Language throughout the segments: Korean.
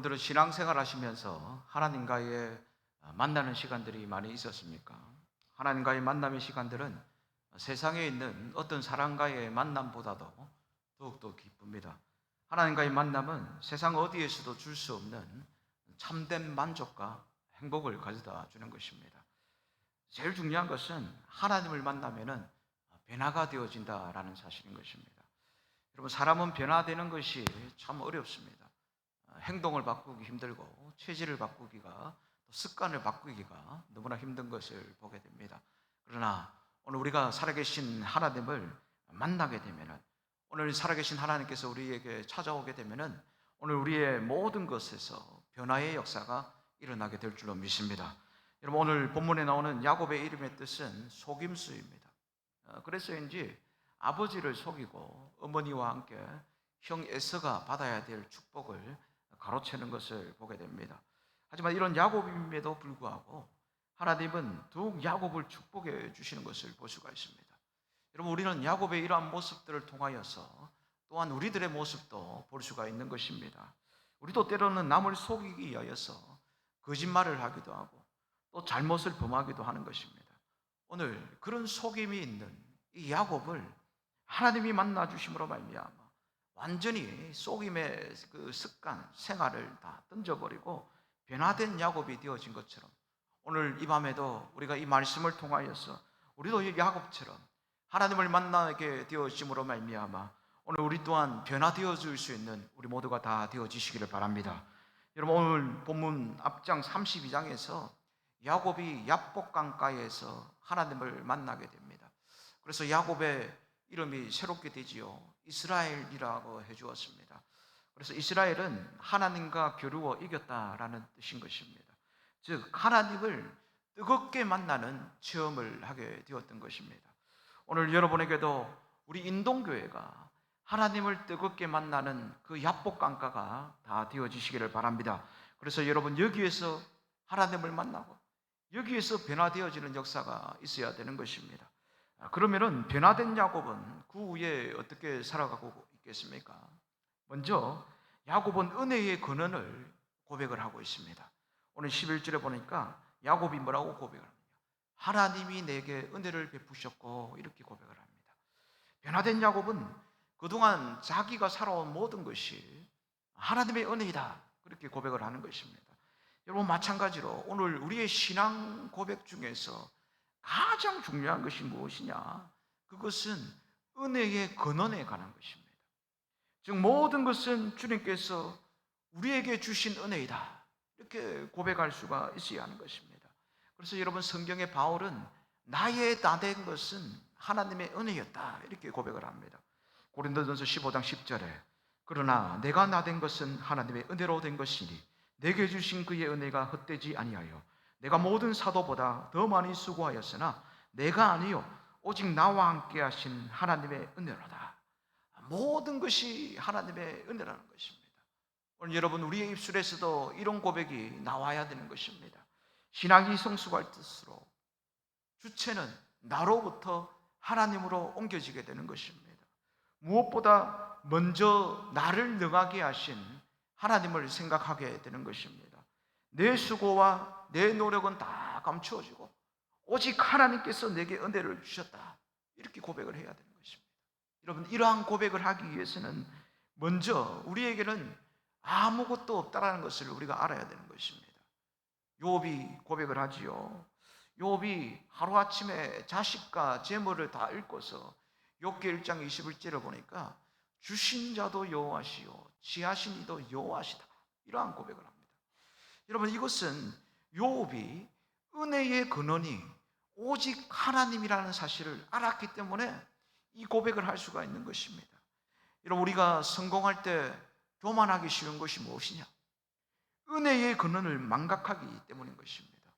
여러분들은 신앙생활 하시면서 하나님과의 만나는 시간들이 많이 있었습니까? 하나님과의 만남의 시간들은 세상에 있는 어떤 사람과의 만남보다도 더욱더 기쁩니다. 하나님과의 만남은 세상 어디에서도 줄 수 없는 참된 만족과 행복을 가져다 주는 것입니다. 제일 중요한 것은 하나님을 만나면은 변화가 되어진다라는 사실인 것입니다. 여러분, 사람은 변화되는 것이 참 어렵습니다. 행동을 바꾸기 힘들고 체질을 바꾸기가, 또 습관을 바꾸기가 너무나 힘든 것을 보게 됩니다. 그러나 오늘 우리가 살아계신 하나님을 만나게 되면은, 오늘 살아계신 하나님께서 우리에게 찾아오게 되면은 오늘 우리의 모든 것에서 변화의 역사가 일어나게 될 줄로 믿습니다. 여러분, 오늘 본문에 나오는 야곱의 이름의 뜻은 속임수입니다. 그래서인지 아버지를 속이고 어머니와 함께 형 에서가 받아야 될 축복을 가로채는 것을 보게 됩니다. 하지만 이런 야곱임에도 불구하고 하나님은 더욱 야곱을 축복해 주시는 것을 볼 수가 있습니다. 여러분, 우리는 야곱의 이러한 모습들을 통하여서 또한 우리들의 모습도 볼 수가 있는 것입니다. 우리도 때로는 남을 속이기 위하여서 거짓말을 하기도 하고 또 잘못을 범하기도 하는 것입니다. 오늘 그런 속임이 있는 이 야곱을 하나님이 만나 주심으로 말미암아 완전히 속임의 그 습관, 생활을 다 던져버리고 변화된 야곱이 되어진 것처럼, 오늘 이 밤에도 우리가 이 말씀을 통하여서 우리도 이 야곱처럼 하나님을 만나게 되어짐으로 말미암아 오늘 우리 또한 변화되어질 수 있는 우리 모두가 다 되어지시기를 바랍니다. 여러분, 오늘 본문 앞장 32장에서 야곱이 야복강가에서 하나님을 만나게 됩니다. 그래서 야곱의 이름이 새롭게 되지요. 이스라엘이라고 해주었습니다. 그래서 이스라엘은 하나님과 겨루어 이겼다라는 뜻인 것입니다. 즉, 하나님을 뜨겁게 만나는 체험을 하게 되었던 것입니다. 오늘 여러분에게도 우리 인동교회가 하나님을 뜨겁게 만나는 그 야복강가가 다 되어지시기를 바랍니다. 그래서 여러분, 여기에서 하나님을 만나고 여기에서 변화되어지는 역사가 있어야 되는 것입니다. 그러면은 변화된 야곱은 그 후에 어떻게 살아가고 있겠습니까? 먼저 야곱은 은혜의 근원을 고백을 하고 있습니다. 오늘 11절에 보니까 야곱이 뭐라고 고백을 합니까? 하나님이 내게 은혜를 베푸셨고, 이렇게 고백을 합니다. 변화된 야곱은 그동안 자기가 살아온 모든 것이 하나님의 은혜이다, 그렇게 고백을 하는 것입니다. 여러분, 마찬가지로 오늘 우리의 신앙 고백 중에서 가장 중요한 것이 무엇이냐? 그것은 은혜의 근원에 관한 것입니다. 즉, 모든 것은 주님께서 우리에게 주신 은혜이다, 이렇게 고백할 수가 있어야 하는 것입니다. 그래서 여러분, 성경의 바울은 나의 다 된 것은 하나님의 은혜였다, 이렇게 고백을 합니다. 고린도전서 15장 10절에 그러나 내가 나 된 것은 하나님의 은혜로 된 것이니 내게 주신 그의 은혜가 헛되지 아니하여 내가 모든 사도보다 더 많이 수고하였으나 내가 아니요 오직 나와 함께 하신 하나님의 은혜로다. 모든 것이 하나님의 은혜라는 것입니다. 오늘 여러분, 우리의 입술에서도 이런 고백이 나와야 되는 것입니다. 신앙이 성숙할 뜻으로 주체는 나로부터 하나님으로 옮겨지게 되는 것입니다. 무엇보다 먼저 나를 능하게 하신 하나님을 생각하게 되는 것입니다. 내 수고와 내 노력은 다 감추어지고 오직 하나님께서 내게 은혜를 주셨다, 이렇게 고백을 해야 되는 것입니다. 여러분, 이러한 고백을 하기 위해서는 먼저 우리에게는 아무것도 없다라는 것을 우리가 알아야 되는 것입니다. 욥이 고백을 하지요. 욥이 하루아침에 자식과 재물을 다 잃고서 욥기 1장 21절을 보니까 주신 자도 여호와시요 지하신 이도 여호와시다, 이러한 고백을 합니다. 여러분, 이것은 욥이 은혜의 근원이 오직 하나님이라는 사실을 알았기 때문에 이 고백을 할 수가 있는 것입니다. 여러분, 우리가 성공할 때 교만하기 쉬운 것이 무엇이냐? 은혜의 근원을 망각하기 때문인 것입니다.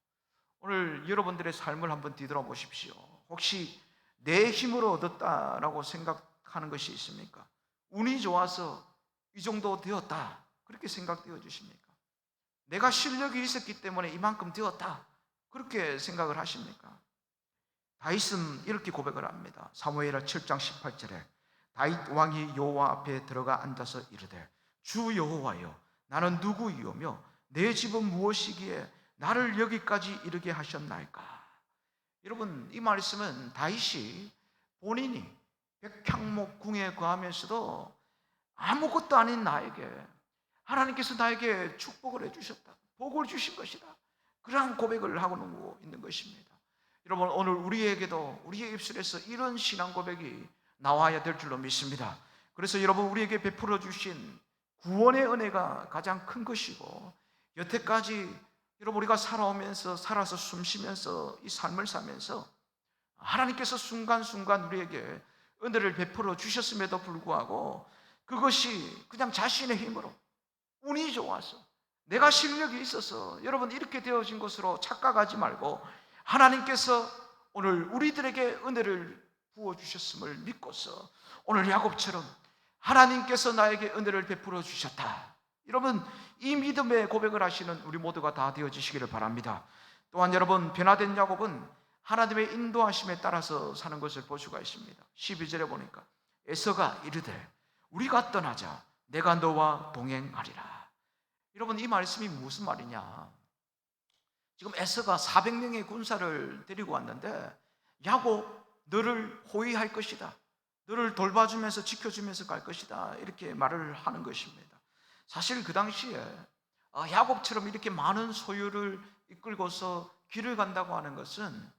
오늘 여러분들의 삶을 한번 뒤돌아보십시오. 혹시 내 힘으로 얻었다라고 생각하는 것이 있습니까? 운이 좋아서 이 정도 되었다, 그렇게 생각되어 주십니까? 내가 실력이 있었기 때문에 이만큼 되었다, 그렇게 생각을 하십니까? 다윗은 이렇게 고백을 합니다. 사무엘하 7장 18절에 다윗 왕이 여호와 앞에 들어가 앉아서 이르되 주 여호와여 나는 누구이오며 내 집은 무엇이기에 나를 여기까지 이르게 하셨나이까? 여러분, 이 말씀은 다윗이 본인이 백향목 궁에 거하면서도 아무것도 아닌 나에게 하나님께서 나에게 축복을 해주셨다, 복을 주신 것이다, 그러한 고백을 하고 있는 것입니다. 여러분, 오늘 우리에게도 우리의 입술에서 이런 신앙 고백이 나와야 될 줄로 믿습니다. 그래서 여러분, 우리에게 베풀어 주신 구원의 은혜가 가장 큰 것이고, 여태까지 여러분 우리가 살아서 숨쉬면서 이 삶을 살면서 하나님께서 순간순간 우리에게 은혜를 베풀어 주셨음에도 불구하고 그것이 그냥 자신의 힘으로, 운이 좋아서, 내가 실력이 있어서 여러분 이렇게 되어진 것으로 착각하지 말고, 하나님께서 오늘 우리들에게 은혜를 부어주셨음을 믿고서 오늘 야곱처럼 하나님께서 나에게 은혜를 베풀어 주셨다, 여러분 이 믿음의 고백을 하시는 우리 모두가 다 되어지시기를 바랍니다. 또한 여러분, 변화된 야곱은 하나님의 인도하심에 따라서 사는 것을 볼 수가 있습니다. 12절에 보니까 에서가 이르되 우리가 떠나자, 내가 너와 동행하리라. 여러분, 이 말씀이 무슨 말이냐? 지금 에서가 400명의 군사를 데리고 왔는데, 야곱 너를 호위할 것이다, 너를 돌봐주면서 지켜주면서 갈 것이다, 이렇게 말을 하는 것입니다. 사실 그 당시에 야곱처럼 이렇게 많은 소유를 이끌고서 길을 간다고 하는 것은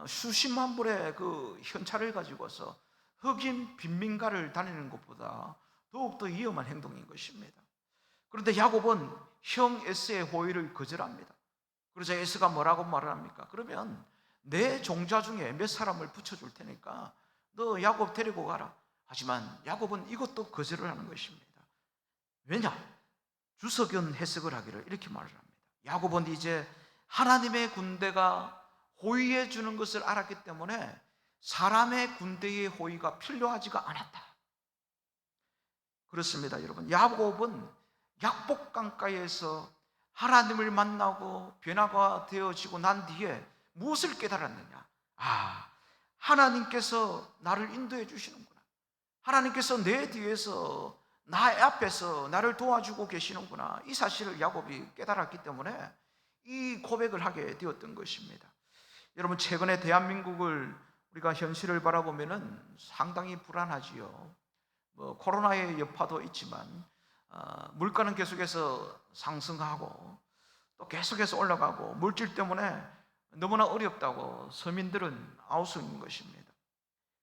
수십만 불의 그 현찰을 가지고서 흑인 빈민가를 다니는 것보다 더욱더 위험한 행동인 것입니다. 그런데 야곱은 형 에서의 호의를 거절합니다. 그러자 에서가 뭐라고 말을 합니까? 그러면 내 종자 중에 몇 사람을 붙여줄 테니까 너 야곱 데리고 가라. 하지만 야곱은 이것도 거절을 하는 것입니다. 왜냐? 주석은 해석을 하기를 이렇게 말을 합니다. 야곱은 이제 하나님의 군대가 호위해 주는 것을 알았기 때문에 사람의 군대의 호위가 필요하지가 않았다. 그렇습니다, 여러분. 야곱은 약복강가에서 하나님을 만나고 변화가 되어지고 난 뒤에 무엇을 깨달았느냐? 하나님께서 나를 인도해 주시는구나, 하나님께서 내 뒤에서 나의 앞에서 나를 도와주고 계시는구나, 이 사실을 야곱이 깨달았기 때문에 이 고백을 하게 되었던 것입니다. 여러분, 최근에 대한민국을 우리가 현실을 바라보면 상당히 불안하지요. 코로나의 여파도 있지만 물가는 계속해서 상승하고 또 계속해서 올라가고, 물질 때문에 너무나 어렵다고 서민들은 아우성인 것입니다.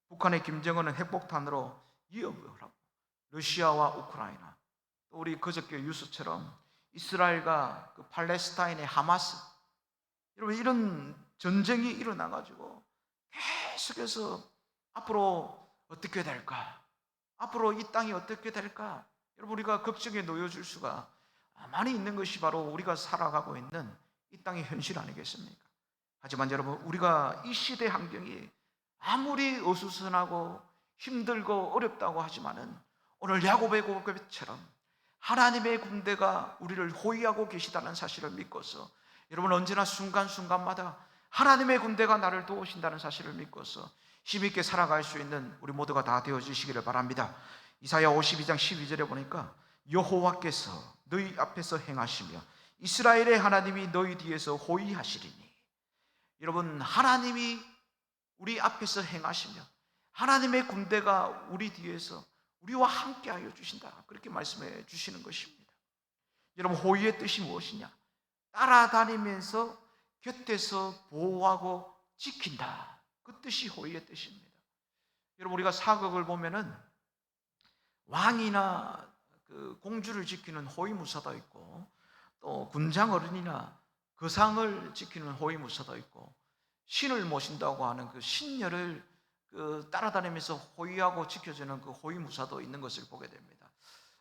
북한의 김정은은 핵폭탄으로 위협을 하고, 러시아와 우크라이나, 또 우리 그저께 뉴스처럼 이스라엘과 그 팔레스타인의 하마스, 여러분 이런 전쟁이 일어나가지고 계속해서 앞으로 어떻게 될까, 앞으로 이 땅이 어떻게 될까, 여러분 우리가 걱정에 놓여질 수가 많이 있는 것이 바로 우리가 살아가고 있는 이 땅의 현실 아니겠습니까? 하지만 여러분, 우리가 이 시대 환경이 아무리 어수선하고 힘들고 어렵다고 하지만은 오늘 야곱의 고백처럼 하나님의 군대가 우리를 호위하고 계시다는 사실을 믿고서, 여러분 언제나 순간순간마다 하나님의 군대가 나를 도우신다는 사실을 믿고서 힘있게 살아갈 수 있는 우리 모두가 다 되어주시기를 바랍니다. 이사야 52장 12절에 보니까 여호와께서 너희 앞에서 행하시며 이스라엘의 하나님이 너희 뒤에서 호위하시리니, 여러분 하나님이 우리 앞에서 행하시며 하나님의 군대가 우리 뒤에서 우리와 함께하여 주신다, 그렇게 말씀해 주시는 것입니다. 여러분, 호위의 뜻이 무엇이냐? 따라다니면서 곁에서 보호하고 지킨다, 그 뜻이 호위의 뜻입니다. 여러분, 우리가 사극을 보면은 왕이나 그 공주를 지키는 호위무사도 있고, 또 군장 어른이나 거상을 지키는 호위무사도 있고, 신을 모신다고 하는 그 신녀를 따라다니면서 호위하고 지켜주는 그 호위무사도 있는 것을 보게 됩니다.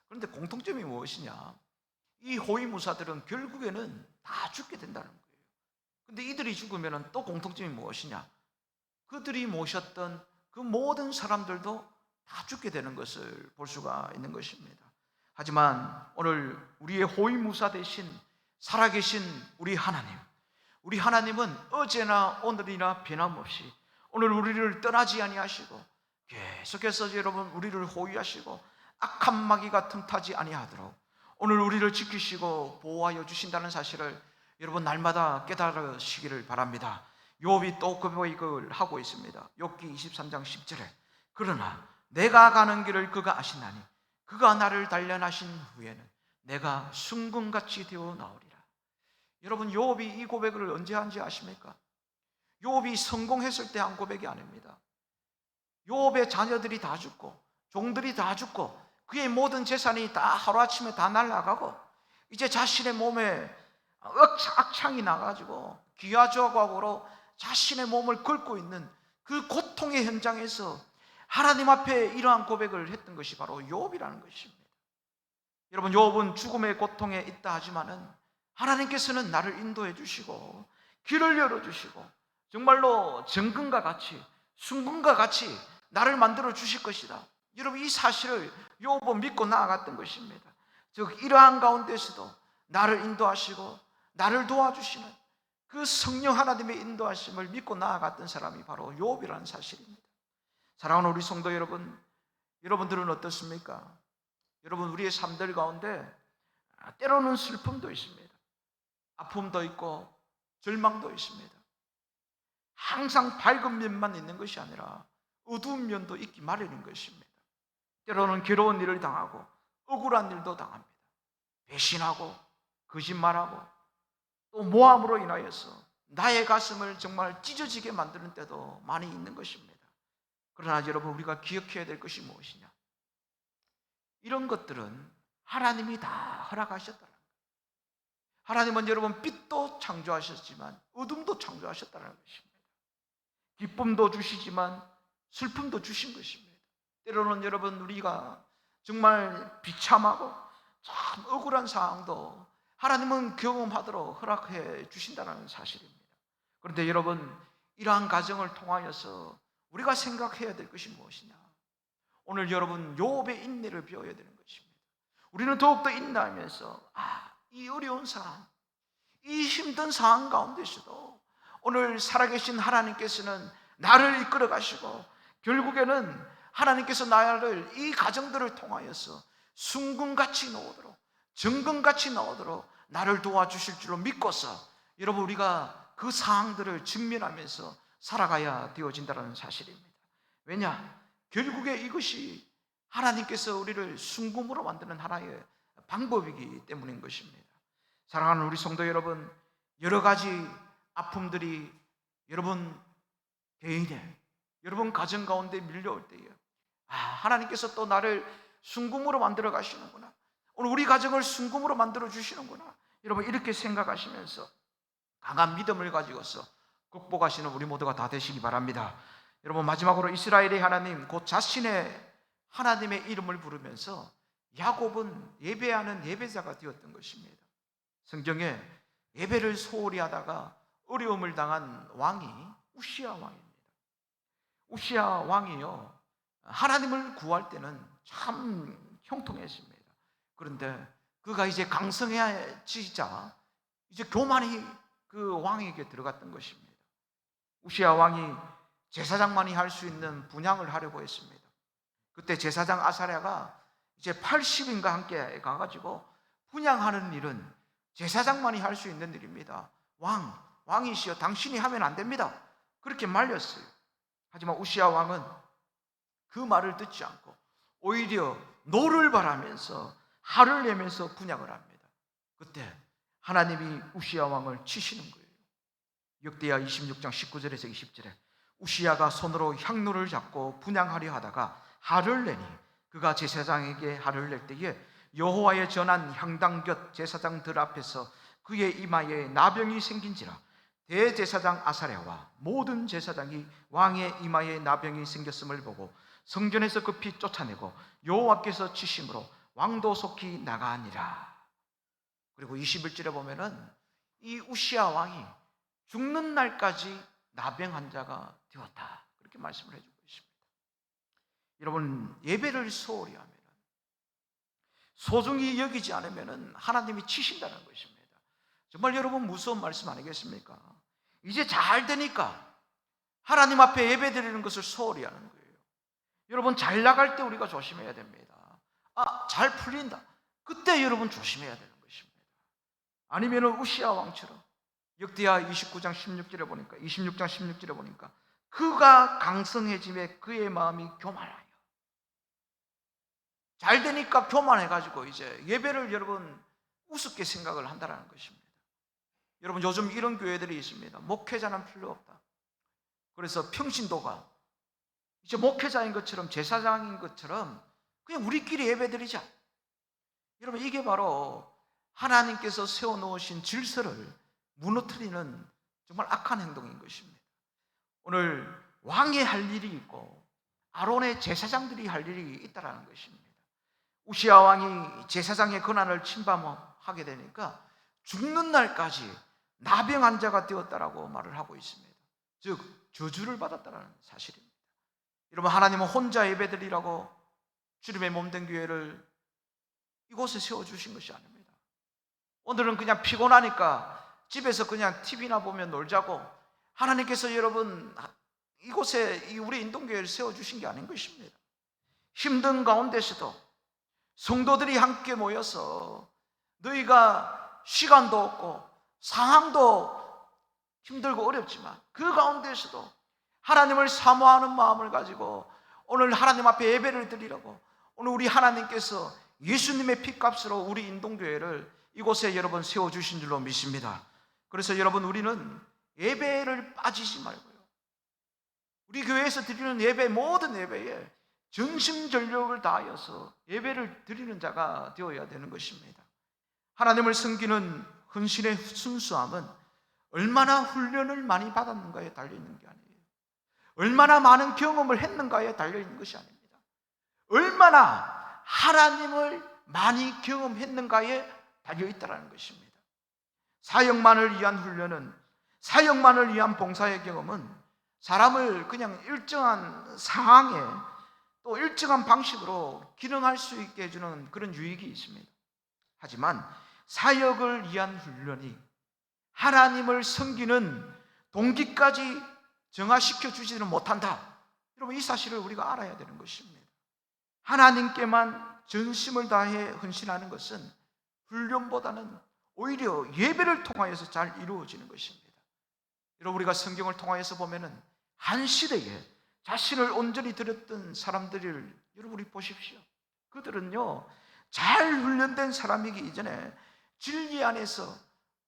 그런데 공통점이 무엇이냐? 이 호위무사들은 결국에는 다 죽게 된다는 거예요. 그런데 이들이 죽으면 또 공통점이 무엇이냐? 그들이 모셨던 그 모든 사람들도 다 죽게 되는 것을 볼 수가 있는 것입니다. 하지만 오늘 우리의 호위무사 되신 살아계신 우리 하나님은 어제나 오늘이나 변함없이 오늘 우리를 떠나지 아니하시고 계속해서 여러분 우리를 호위하시고 악한 마귀가 틈타지 아니하도록 오늘 우리를 지키시고 보호하여 주신다는 사실을 여러분 날마다 깨달으시기를 바랍니다. 욥이 또 고백을 하고 있습니다. 욥기 23장 10절에 그러나 내가 가는 길을 그가 아시나니 그가 나를 단련하신 후에는 내가 순금같이 되어 나오리라. 여러분, 욥이 이 고백을 언제 한지 아십니까? 욥이 성공했을 때 한 고백이 아닙니다. 욥의 자녀들이 다 죽고 종들이 다 죽고 그의 모든 재산이 다 하루아침에 다 날아가고 이제 자신의 몸에 악창이 나가지고 기아조각으로 자신의 몸을 긁고 있는 그 고통의 현장에서 하나님 앞에 이러한 고백을 했던 것이 바로 욥이라는 것입니다. 여러분, 욥은 죽음의 고통에 있다 하지만은 하나님께서는 나를 인도해 주시고 길을 열어 주시고 정말로 정금과 같이 순금과 같이 나를 만들어 주실 것이다. 여러분, 이 사실을 욥은 믿고 나아갔던 것입니다. 즉 이러한 가운데서도 나를 인도하시고 나를 도와주시는 그 성령 하나님의 인도하심을 믿고 나아갔던 사람이 바로 욥이라는 사실입니다. 사랑하는 우리 성도 여러분, 여러분들은 어떻습니까? 여러분, 우리의 삶들 가운데 때로는 슬픔도 있습니다. 아픔도 있고 절망도 있습니다. 항상 밝은 면만 있는 것이 아니라 어두운 면도 있기 마련인 것입니다. 때로는 괴로운 일을 당하고 억울한 일도 당합니다. 배신하고 거짓말하고 또 모함으로 인하여서 나의 가슴을 정말 찢어지게 만드는 때도 많이 있는 것입니다. 그러나 여러분, 우리가 기억해야 될 것이 무엇이냐? 이런 것들은 하나님이 다 허락하셨다는 거예요. 하나님은 여러분 빛도 창조하셨지만 어둠도 창조하셨다는 것입니다. 기쁨도 주시지만 슬픔도 주신 것입니다. 때로는 여러분, 우리가 정말 비참하고 참 억울한 상황도 하나님은 경험하도록 허락해 주신다는 사실입니다. 그런데 여러분, 이러한 과정을 통하여서 우리가 생각해야 될 것이 무엇이냐? 오늘 여러분, 욥의 인내를 배워야 되는 것입니다. 우리는 더욱더 인내하면서 이 어려운 상황, 이 힘든 상황 가운데서도 오늘 살아계신 하나님께서는 나를 이끌어 가시고 결국에는 하나님께서 나를 이 가정들을 통하여서 순금같이 나오도록 정금같이 나오도록 나를 도와주실 줄로 믿고서 여러분, 우리가 그 상황들을 직면하면서 살아가야 되어진다는 사실입니다. 왜냐? 결국에 이것이 하나님께서 우리를 순금으로 만드는 하나의 방법이기 때문인 것입니다. 사랑하는 우리 성도 여러분, 여러 가지 아픔들이 여러분 개인의 여러분 가정 가운데 밀려올 때에 하나님께서 또 나를 순금으로 만들어 가시는구나, 오늘 우리 가정을 순금으로 만들어 주시는구나, 여러분 이렇게 생각하시면서 강한 믿음을 가지고서 극복하시는 우리 모두가 다 되시기 바랍니다. 여러분, 마지막으로 이스라엘의 하나님, 곧 자신의 하나님의 이름을 부르면서 야곱은 예배하는 예배자가 되었던 것입니다. 성경에 예배를 소홀히 하다가 어려움을 당한 왕이 우시야 왕입니다. 우시야 왕이요, 하나님을 구할 때는 참 형통했습니다. 그런데 그가 이제 강성해지자 이제 교만이 그 왕에게 들어갔던 것입니다. 우시야 왕이 제사장만이 할 수 있는 분향을 하려고 했습니다. 그때 제사장 아사랴가 이제 80인과 함께 가가지고 분향하는 일은 제사장만이 할 수 있는 일입니다. 왕이시여, 당신이 하면 안 됩니다. 그렇게 말렸어요. 하지만 우시야 왕은 그 말을 듣지 않고 오히려 노를 바라면서 화를 내면서 분향을 합니다. 그때 하나님이 우시야 왕을 치시는 거예요. 역대하 26장 19절에서 20절에 우시야가 손으로 향로를 잡고 분향하려 하다가 화를 내니 그가 제사장에게 화를 낼 때에 여호와의 전한 향당 곁 제사장들 앞에서 그의 이마에 나병이 생긴지라 대제사장 아사랴와 모든 제사장이 왕의 이마에 나병이 생겼음을 보고 성전에서 급히 쫓아내고 여호와께서 치심으로 왕도 속히 나가니라. 그리고 21절에 보면은 이 우시야 왕이 죽는 날까지 나병 환자가 되었다, 그렇게 말씀을 해주고 있습니다. 여러분, 예배를 소홀히 하면, 소중히 여기지 않으면 하나님이 치신다는 것입니다. 정말 여러분 무서운 말씀 아니겠습니까? 이제 잘 되니까 하나님 앞에 예배 드리는 것을 소홀히 하는 거예요. 여러분, 잘 나갈 때 우리가 조심해야 됩니다. 잘 풀린다, 그때 여러분 조심해야 되는 것입니다. 아니면은 우시야 왕처럼 역대하 29장 16절에 보니까 26장 16절에 보니까 그가 강성해짐에 그의 마음이 교만하여 잘 되니까 교만해가지고 이제 예배를 여러분 우습게 생각을 한다는 것입니다. 여러분 요즘 이런 교회들이 있습니다. 목회자는 필요 없다. 그래서 평신도가 이제 목회자인 것처럼 제사장인 것처럼 그냥 우리끼리 예배드리자. 여러분 이게 바로 하나님께서 세워놓으신 질서를 무너뜨리는 정말 악한 행동인 것입니다. 오늘 왕이 할 일이 있고 아론의 제사장들이 할 일이 있다는 것입니다. 우시야 왕이 제사장의 권한을 침범하게 되니까 죽는 날까지 나병 환자가 되었다라고 말을 하고 있습니다. 즉 저주를 받았다는 사실입니다. 여러분 하나님은 혼자 예배드리라고 주님의 몸된 교회를 이곳에 세워주신 것이 아닙니다. 오늘은 그냥 피곤하니까 집에서 그냥 TV나 보면 놀자고 하나님께서 여러분 이곳에 우리 인동교회를 세워주신 게 아닌 것입니다. 힘든 가운데서도 성도들이 함께 모여서 너희가 시간도 없고 상황도 힘들고 어렵지만 그 가운데서도 하나님을 사모하는 마음을 가지고 오늘 하나님 앞에 예배를 드리려고 오늘 우리 하나님께서 예수님의 피값으로 우리 인동교회를 이곳에 여러분 세워주신 줄로 믿습니다. 그래서 여러분 우리는 예배를 빠지지 말고요, 우리 교회에서 드리는 예배 모든 예배에 전심전력을 다하여서 예배를 드리는 자가 되어야 되는 것입니다. 하나님을 섬기는 헌신의 순수함은 얼마나 훈련을 많이 받았는가에 달려있는 게 아니에요. 얼마나 많은 경험을 했는가에 달려있는 것이 아닙니다. 얼마나 하나님을 많이 경험했는가에 달려있다는 것입니다. 사역만을 위한 훈련은, 사역만을 위한 봉사의 경험은 사람을 그냥 일정한 상황에 또 일정한 방식으로 기능할 수 있게 해주는 그런 유익이 있습니다. 하지만 사역을 위한 훈련이 하나님을 섬기는 동기까지 정화시켜 주지는 못한다. 여러분 이 사실을 우리가 알아야 되는 것입니다. 하나님께만 전심을 다해 헌신하는 것은 훈련보다는 오히려 예배를 통하여서 잘 이루어지는 것입니다. 여러분 우리가 성경을 통하여서 보면은 한 시대에 자신을 온전히 드렸던 사람들을 여러분 우리 보십시오. 그들은요 잘 훈련된 사람이기 이전에 진리 안에서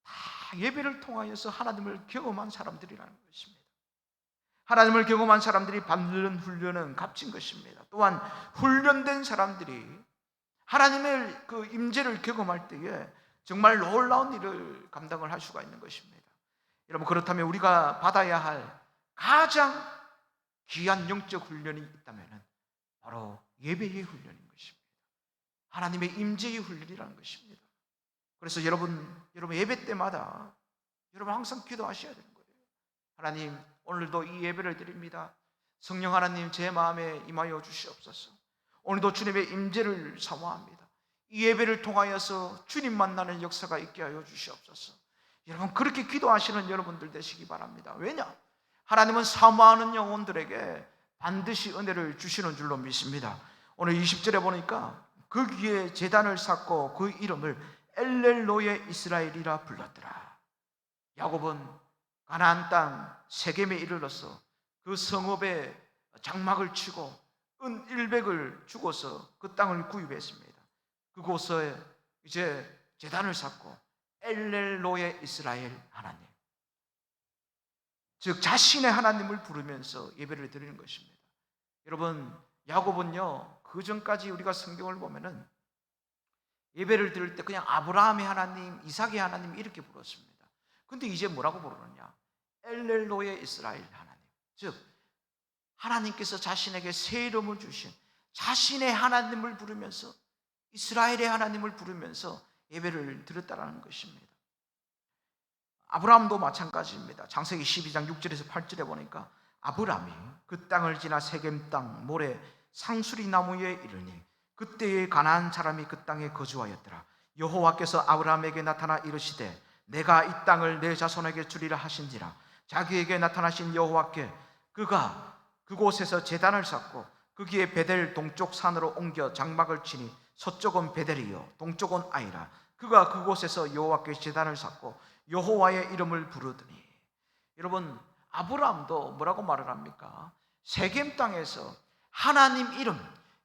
다 예배를 통하여서 하나님을 경험한 사람들이라는 것입니다. 하나님을 경험한 사람들이 받는 훈련은 값진 것입니다. 또한 훈련된 사람들이 하나님의 그 임재를 경험할 때에 정말 놀라운 일을 감당을 할 수가 있는 것입니다. 여러분 그렇다면 우리가 받아야 할 가장 귀한 영적 훈련이 있다면 바로 예배의 훈련인 것입니다. 하나님의 임재의 훈련이라는 것입니다. 그래서 여러분 예배 때마다 여러분 항상 기도하셔야 되는 거예요. 하나님 오늘도 이 예배를 드립니다. 성령 하나님 제 마음에 임하여 주시옵소서. 오늘도 주님의 임재를 사모합니다. 이 예배를 통하여서 주님 만나는 역사가 있게 하여 주시옵소서. 여러분 그렇게 기도하시는 여러분들 되시기 바랍니다. 왜냐? 하나님은 사모하는 영혼들에게 반드시 은혜를 주시는 줄로 믿습니다. 오늘 20절에 보니까 그 귀에 제단을 쌓고 그 이름을 엘렐로의 이스라엘이라 불렀더라. 야곱은 가나안 땅 세겜에 이르러서 그 성읍에 장막을 치고 은 100을 주고서 그 땅을 구입했습니다. 그곳에 이제 제단을 쌓고 엘렐로의 이스라엘 하나님, 즉 자신의 하나님을 부르면서 예배를 드리는 것입니다. 여러분 야곱은요 그 전까지 우리가 성경을 보면은 예배를 드릴 때 그냥 아브라함의 하나님, 이삭의 하나님 이렇게 부르었습니다. 근데 이제 뭐라고 부르느냐? 엘렐로의 이스라엘 하나님, 즉 하나님께서 자신에게 새 이름을 주신 자신의 하나님을 부르면서 이스라엘의 하나님을 부르면서 예배를 드렸다는 것입니다. 아브라함도 마찬가지입니다. 창세기 12장 6절에서 8절에 보니까 아브라함이 그 땅을 지나 세겜 땅 모래 상수리 나무에 이르니 그때에 가나안 사람이 그 땅에 거주하였더라. 여호와께서 아브라함에게 나타나 이르시되 내가 이 땅을 내 자손에게 주리라 하신지라. 자기에게 나타나신 여호와께 그가 그곳에서 제단을 쌓고 거기에 베델 동쪽 산으로 옮겨 장막을 치니 서쪽은 베델이요 동쪽은 아이라. 그가 그곳에서 여호와께 제단을 쌓고 여호와의 이름을 부르더니. 여러분, 아브라함도 뭐라고 말을 합니까? 세겜 땅에서 하나님 이름,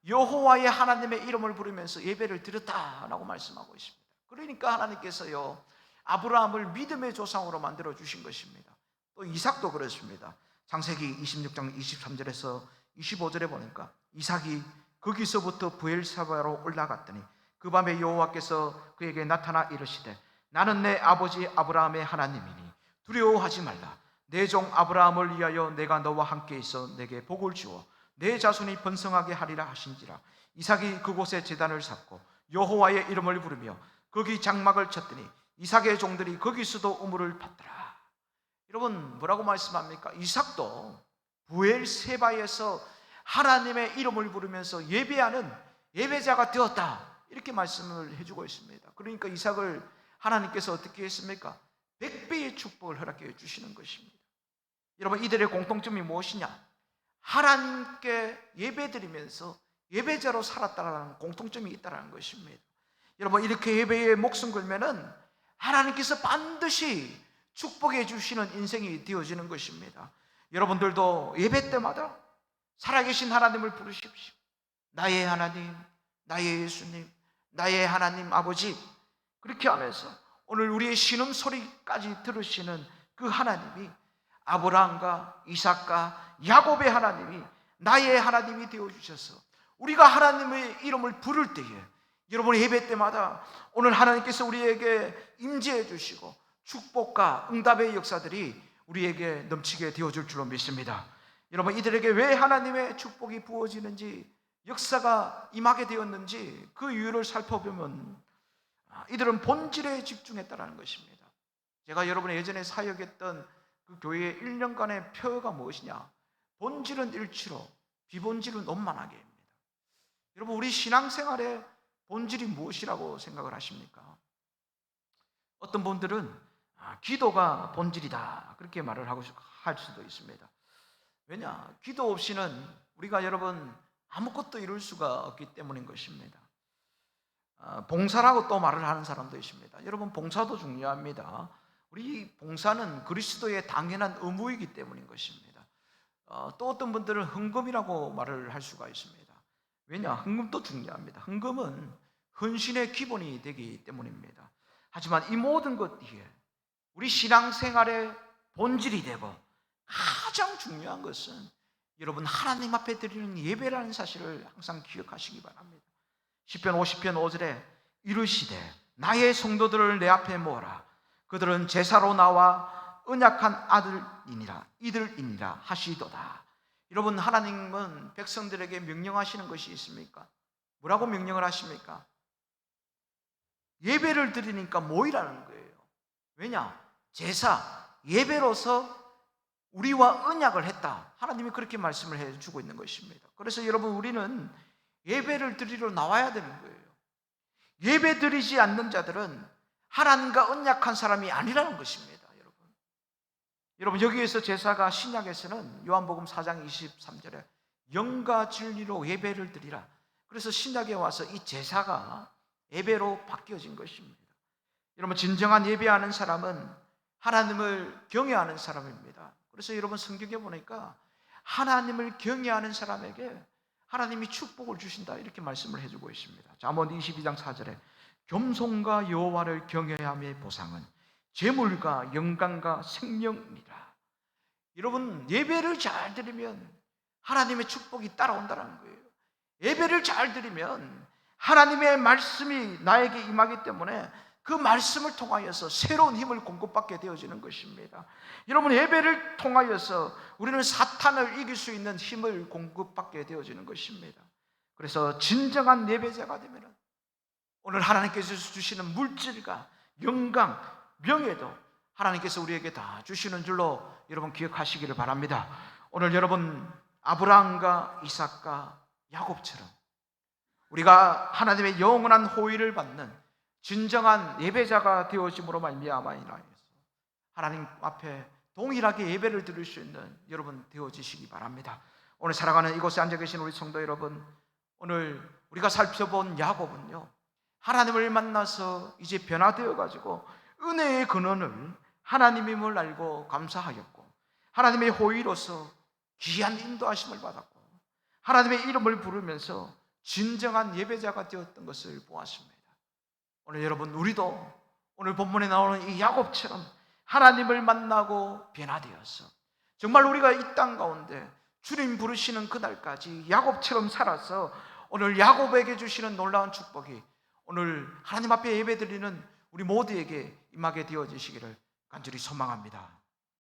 여호와의 하나님의 이름을 부르면서 예배를 드렸다라고 말씀하고 있습니다. 그러니까 하나님께서요 아브라함을 믿음의 조상으로 만들어 주신 것입니다. 또 이삭도 그렇습니다. 창세기 26장 23절에서 25절에 보니까 이삭이 거기서부터 브엘사바로 올라갔더니 그 밤에 여호와께서 그에게 나타나 이르시되 나는 내 아버지 아브라함의 하나님이니 두려워하지 말라. 내 종 아브라함을 위하여 내가 너와 함께 있어 내게 복을 주어 내 자손이 번성하게 하리라 하신지라. 이삭이 그곳에 제단을 쌓고 여호와의 이름을 부르며 거기 장막을 쳤더니 이삭의 종들이 거기서도 우물을 팠더라. 여러분, 뭐라고 말씀합니까? 이삭도 부엘세바에서 하나님의 이름을 부르면서 예배하는 예배자가 되었다, 이렇게 말씀을 해주고 있습니다. 그러니까 이삭을 하나님께서 어떻게 했습니까? 100배의 축복을 허락해 주시는 것입니다. 여러분, 이들의 공통점이 무엇이냐? 하나님께 예배드리면서 예배자로 살았다는 공통점이 있다는 것입니다. 여러분, 이렇게 예배에 목숨 걸면은 하나님께서 반드시 축복해 주시는 인생이 되어지는 것입니다. 여러분들도 예배 때마다 살아계신 하나님을 부르십시오. 나의 하나님, 나의 예수님, 나의 하나님 아버지. 그렇게 하면서 오늘 우리의 신음소리까지 들으시는 그 하나님이 아브라함과 이삭과 야곱의 하나님이 나의 하나님이 되어주셔서 우리가 하나님의 이름을 부를 때에 여러분의 예배 때마다 오늘 하나님께서 우리에게 임재해 주시고 축복과 응답의 역사들이 우리에게 넘치게 되어줄 줄로 믿습니다. 여러분, 이들에게 왜 하나님의 축복이 부어지는지, 역사가 임하게 되었는지 그 이유를 살펴보면 이들은 본질에 집중했다는 것입니다. 제가 여러분의 예전에 사역했던 그 교회의 1년간의 표어가 무엇이냐? 본질은 일치로 비본질은 원만하게입니다. 여러분, 우리 신앙생활의 본질이 무엇이라고 생각을 하십니까? 어떤 분들은 기도가 본질이다, 그렇게 말을 할 수도 있습니다. 왜냐? 기도 없이는 우리가 여러분 아무것도 이룰 수가 없기 때문인 것입니다. 봉사라고 또 말을 하는 사람도 있습니다. 여러분, 봉사도 중요합니다. 우리 봉사는 그리스도의 당연한 의무이기 때문인 것입니다. 또 어떤 분들은 헌금이라고 말을 할 수가 있습니다. 왜냐? 헌금도 중요합니다. 헌금은 헌신의 기본이 되기 때문입니다. 하지만 이 모든 것 뒤에 우리 신앙생활의 본질이 되고 가장 중요한 것은 여러분 하나님 앞에 드리는 예배라는 사실을 항상 기억하시기 바랍니다. 시편 50편 5절에 이르시되 나의 성도들을 내 앞에 모으라. 그들은 제사로 나와 언약한 이들이니라 하시도다. 여러분, 하나님은 백성들에게 명령하시는 것이 있습니까? 뭐라고 명령을 하십니까? 예배를 드리니까 모이라는 거예요. 왜냐? 제사, 예배로서 우리와 언약을 했다, 하나님이 그렇게 말씀을 해주고 있는 것입니다. 그래서 여러분, 우리는 예배를 드리러 나와야 되는 거예요. 예배 드리지 않는 자들은 하나님과 언약한 사람이 아니라는 것입니다. 여러분, 여기에서 제사가 신약에서는 요한복음 4장 23절에 영과 진리로 예배를 드리라. 그래서 신약에 와서 이 제사가 예배로 바뀌어진 것입니다. 여러분, 진정한 예배하는 사람은 하나님을 경외하는 사람입니다. 그래서 여러분, 성경에 보니까 하나님을 경외하는 사람에게 하나님이 축복을 주신다, 이렇게 말씀을 해주고 있습니다. 잠언 22장 4절에 겸손과 여호와를 경외함의 보상은 재물과 영광과 생명이라. 여러분, 예배를 잘 드리면 하나님의 축복이 따라온다는 거예요. 예배를 잘 드리면 하나님의 말씀이 나에게 임하기 때문에 그 말씀을 통하여서 새로운 힘을 공급받게 되어지는 것입니다. 여러분, 예배를 통하여서 우리는 사탄을 이길 수 있는 힘을 공급받게 되어지는 것입니다. 그래서 진정한 예배자가 되면 오늘 하나님께서 주시는 물질과 영광, 명예도 하나님께서 우리에게 다 주시는 줄로 여러분 기억하시기를 바랍니다. 오늘 여러분, 아브라함과 이삭과 야곱처럼 우리가 하나님의 영원한 호의를 받는 진정한 예배자가 되어짐으로 말미암아 하나님 앞에 동일하게 예배를 드릴 수 있는 여러분 되어지시기 바랍니다. 오늘 살아가는 이곳에 앉아 계신 우리 성도 여러분, 오늘 우리가 살펴본 야곱은요, 하나님을 만나서 이제 변화되어 가지고 은혜의 근원을 하나님임을 알고 감사하였고, 하나님의 호의로서 귀한 인도하심을 받았고, 하나님의 이름을 부르면서 진정한 예배자가 되었던 것을 보았습니다. 오늘 여러분, 우리도 오늘 본문에 나오는 이 야곱처럼 하나님을 만나고 변화되어서 정말 우리가 이 땅 가운데 주님 부르시는 그날까지 야곱처럼 살아서 오늘 야곱에게 주시는 놀라운 축복이 오늘 하나님 앞에 예배드리는 우리 모두에게 임하게 되어지시기를 간절히 소망합니다.